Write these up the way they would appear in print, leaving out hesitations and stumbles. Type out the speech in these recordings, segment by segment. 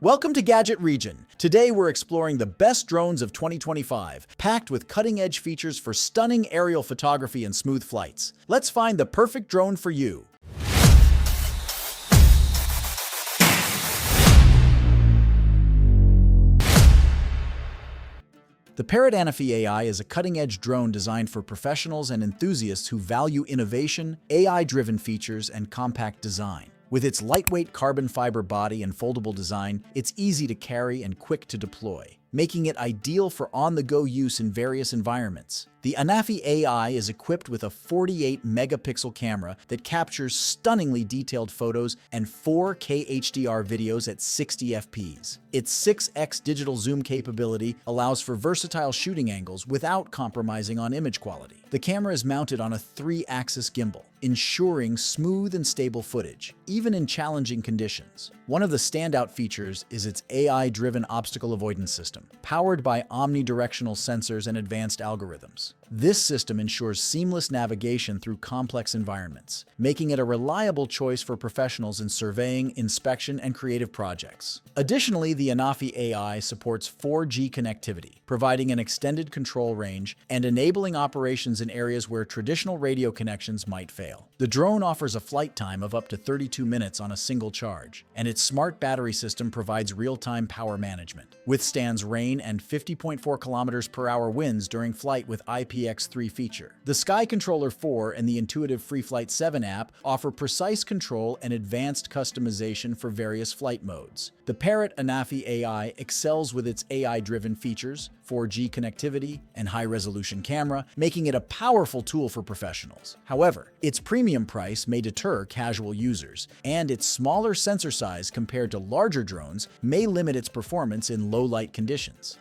Welcome to Gadget Region. Today we're exploring the best drones of 2025, packed with cutting-edge features for stunning aerial photography and smooth flights. Let's find the perfect drone for you. The Parrot Anafi AI is a cutting-edge drone designed for professionals and enthusiasts who value innovation, AI-driven features, and compact design. With its lightweight carbon fiber body and foldable design, it's easy to carry and quick to deploy, making it ideal for on-the-go use in various environments. The Anafi AI is equipped with a 48-megapixel camera that captures stunningly detailed photos and 4K HDR videos at 60 fps. Its 6x digital zoom capability allows for versatile shooting angles without compromising on image quality. The camera is mounted on a 3-axis gimbal, ensuring smooth and stable footage, even in challenging conditions. One of the standout features is its AI-driven obstacle avoidance system, powered by omnidirectional sensors and advanced algorithms. This system ensures seamless navigation through complex environments, making it a reliable choice for professionals in surveying, inspection, and creative projects. Additionally, the Anafi AI supports 4G connectivity, providing an extended control range and enabling operations in areas where traditional radio connections might fail. The drone offers a flight time of up to 32 minutes on a single charge, and its smart battery system provides real-time power management, withstands rain and 50.4 km/h winds during flight with IPX3 feature. The Sky Controller 4 and the intuitive FreeFlight 7 app offer precise control and advanced customization for various flight modes. The Parrot Anafi AI excels with its AI-driven features, 4G connectivity, and high-resolution camera, making it a powerful tool for professionals. However, its premium price may deter casual users, and its smaller sensor size compared to larger drones may limit its performance in low-light conditions.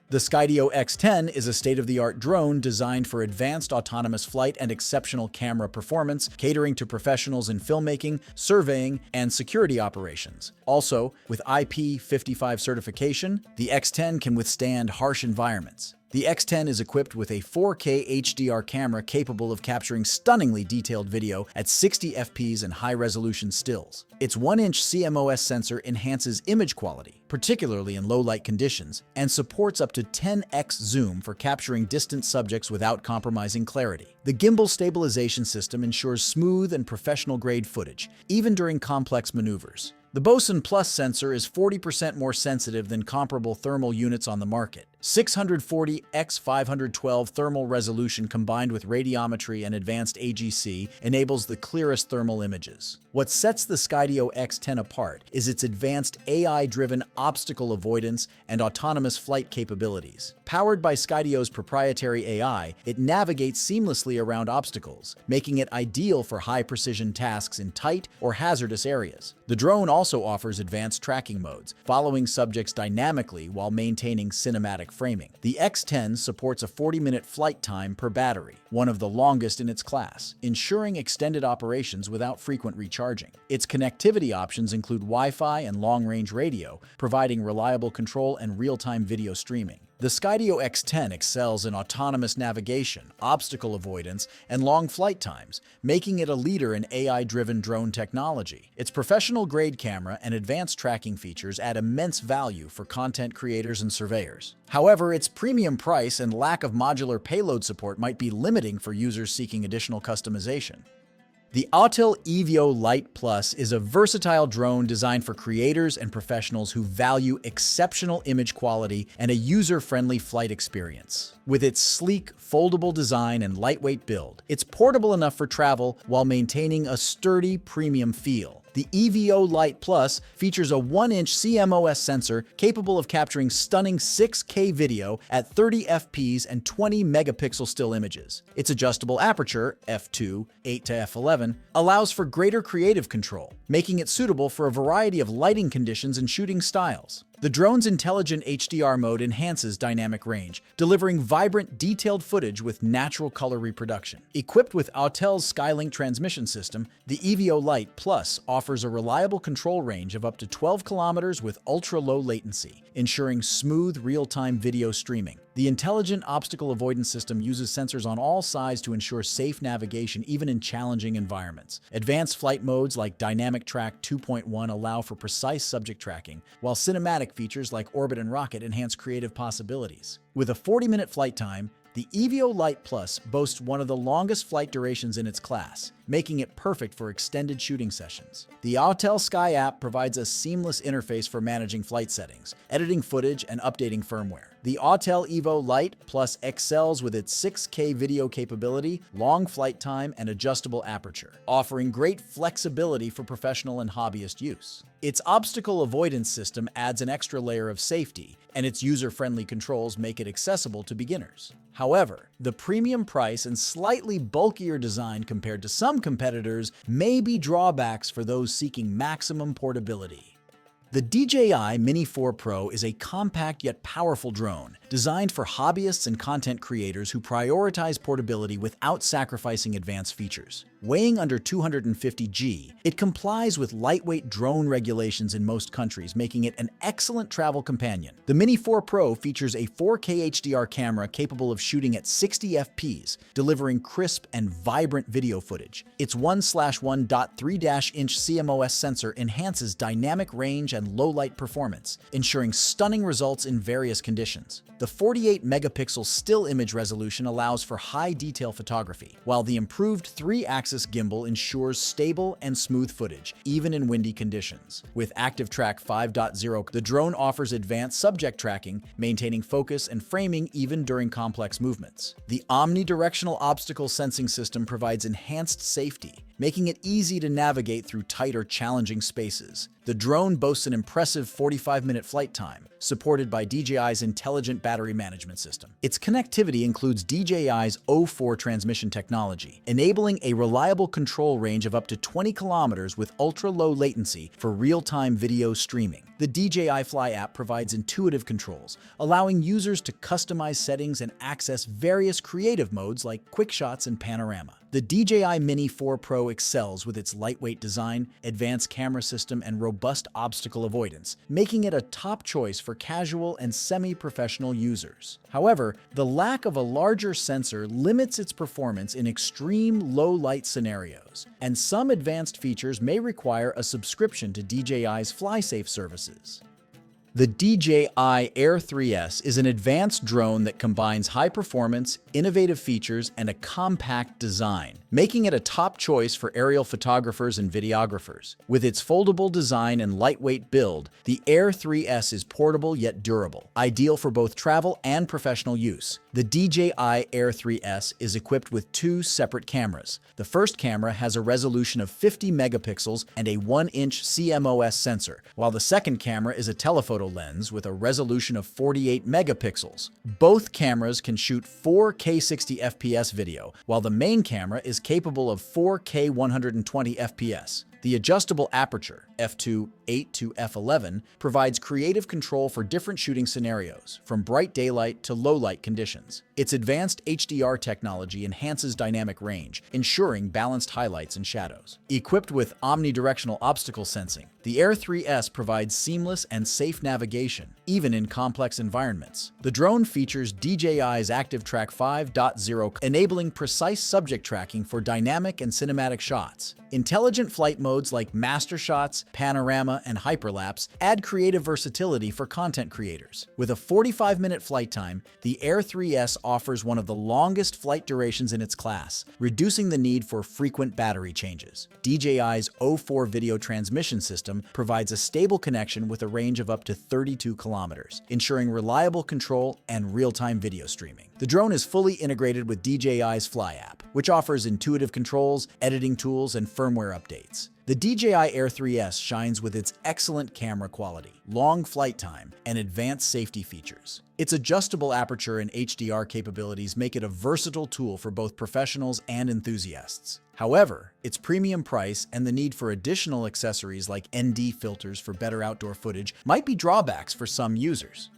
The Skydio X10 is a state-of-the-art drone designed for advanced autonomous flight and exceptional camera performance, catering to professionals in filmmaking, surveying, and security operations. Also, with IP55 certification, the X10 can withstand harsh environments. The X10 is equipped with a 4K HDR camera capable of capturing stunningly detailed video at 60 fps and high-resolution stills. Its 1-inch CMOS sensor enhances image quality, particularly in low-light conditions, and supports up to 10x zoom for capturing distant subjects without compromising clarity. The gimbal stabilization system ensures smooth and professional-grade footage, even during complex maneuvers. The Boson Plus sensor is 40% more sensitive than comparable thermal units on the market. 640 x 512 thermal resolution combined with radiometry and advanced AGC enables the clearest thermal images. What sets the Skydio X10 apart is its advanced AI-driven obstacle avoidance and autonomous flight capabilities. Powered by Skydio's proprietary AI, it navigates seamlessly around obstacles, making it ideal for high-precision tasks in tight or hazardous areas. The drone also offers advanced tracking modes, following subjects dynamically while maintaining cinematic framing. The X10 supports a 40-minute flight time per battery, one of the longest in its class, ensuring extended operations without frequent recharging. Its connectivity options include Wi-Fi and long-range radio, providing reliable control and real-time video streaming. The Skydio X10 excels in autonomous navigation, obstacle avoidance, and long flight times, making it a leader in AI-driven drone technology. Its professional-grade camera and advanced tracking features add immense value for content creators and surveyors. However, its premium price and lack of modular payload support might be limiting for users seeking additional customization. The Autel Evio Lite Plus is a versatile drone designed for creators and professionals who value exceptional image quality and a user-friendly flight experience. With its sleek, foldable design and lightweight build, it's portable enough for travel while maintaining a sturdy, premium feel. The Evio Lite Plus features a 1-inch CMOS sensor capable of capturing stunning 6K video at 30 fps and 20 megapixel still images. Its adjustable aperture, f2, 8 to f11, allows for greater creative control, making it suitable for a variety of lighting conditions and shooting styles. The drone's intelligent HDR mode enhances dynamic range, delivering vibrant, detailed footage with natural color reproduction. Equipped with Autel's Skylink transmission system, the Evio Lite Plus offers a reliable control range of up to 12 kilometers with ultra-low latency, ensuring smooth, real-time video streaming. The intelligent obstacle avoidance system uses sensors on all sides to ensure safe navigation even in challenging environments. Advanced flight modes like Dynamic Track 2.1 allow for precise subject tracking, while cinematic features like Orbit and Rocket enhance creative possibilities. With a 40-minute flight time, the Evio Lite Plus boasts one of the longest flight durations in its class, making it perfect for extended shooting sessions. The Autel Sky app provides a seamless interface for managing flight settings, editing footage, and updating firmware. The Autel Evo Lite Plus excels with its 6K video capability, long flight time, and adjustable aperture, offering great flexibility for professional and hobbyist use. Its obstacle avoidance system adds an extra layer of safety, and its user-friendly controls make it accessible to beginners. However, the premium price and slightly bulkier design compared to some competitors may be drawbacks for those seeking maximum portability. The DJI Mini 4 Pro is a compact yet powerful drone, designed for hobbyists and content creators who prioritize portability without sacrificing advanced features. Weighing under 250 g, it complies with lightweight drone regulations in most countries, making it an excellent travel companion. The Mini 4 Pro features a 4K HDR camera capable of shooting at 60 fps, delivering crisp and vibrant video footage. Its 1/1.3-inch CMOS sensor enhances dynamic range and low-light performance, ensuring stunning results in various conditions. The 48-megapixel still image resolution allows for high-detail photography, while the improved 3-axis gimbal ensures stable and smooth footage, even in windy conditions. With ActiveTrack 5.0, the drone offers advanced subject tracking, maintaining focus and framing even during complex movements. The omnidirectional obstacle sensing system provides enhanced safety, making it easy to navigate through tight or challenging spaces. The drone boasts an impressive 45-minute flight time, supported by DJI's intelligent battery management system. Its connectivity includes DJI's O4 transmission technology, enabling a reliable control range of up to 20 kilometers with ultra-low latency for real-time video streaming. The DJI Fly app provides intuitive controls, allowing users to customize settings and access various creative modes like quick shots and panorama. The DJI Mini 4 Pro excels with its lightweight design, advanced camera system, and robust obstacle avoidance, making it a top choice for casual and semi-professional users. However, the lack of a larger sensor limits its performance in extreme low-light scenarios, and some advanced features may require a subscription to DJI's FlySafe services. The DJI Air 3S is an advanced drone that combines high performance, innovative features, and a compact design, making it a top choice for aerial photographers and videographers. With its foldable design and lightweight build, the Air 3S is portable yet durable, ideal for both travel and professional use. The DJI Air 3S is equipped with two separate cameras. The first camera has a resolution of 50 megapixels and a 1-inch CMOS sensor, while the second camera is a telephoto lens with a resolution of 48 megapixels. Both cameras can shoot 4K 60 FPS video, while the main camera is capable of 4K 120 FPS. The adjustable aperture, f2.8 to f11, provides creative control for different shooting scenarios, from bright daylight to low-light conditions. Its advanced HDR technology enhances dynamic range, ensuring balanced highlights and shadows. Equipped with omnidirectional obstacle sensing, the Air 3S provides seamless and safe navigation, even in complex environments. The drone features DJI's ActiveTrack 5.0, enabling precise subject tracking for dynamic and cinematic shots. Intelligent flight modes like master shots, panorama, and hyperlapse add creative versatility for content creators. With a 45-minute flight time, the Air 3S offers one of the longest flight durations in its class, reducing the need for frequent battery changes. DJI's O4 video transmission system provides a stable connection with a range of up to 32 kilometers, ensuring reliable control and real-time video streaming. The drone is fully integrated with DJI's Fly app, which offers intuitive controls, editing tools, and firmware updates. The DJI Air 3S shines with its excellent camera quality, long flight time, and advanced safety features. Its adjustable aperture and HDR capabilities make it a versatile tool for both professionals and enthusiasts. However, its premium price and the need for additional accessories like ND filters for better outdoor footage might be drawbacks for some users.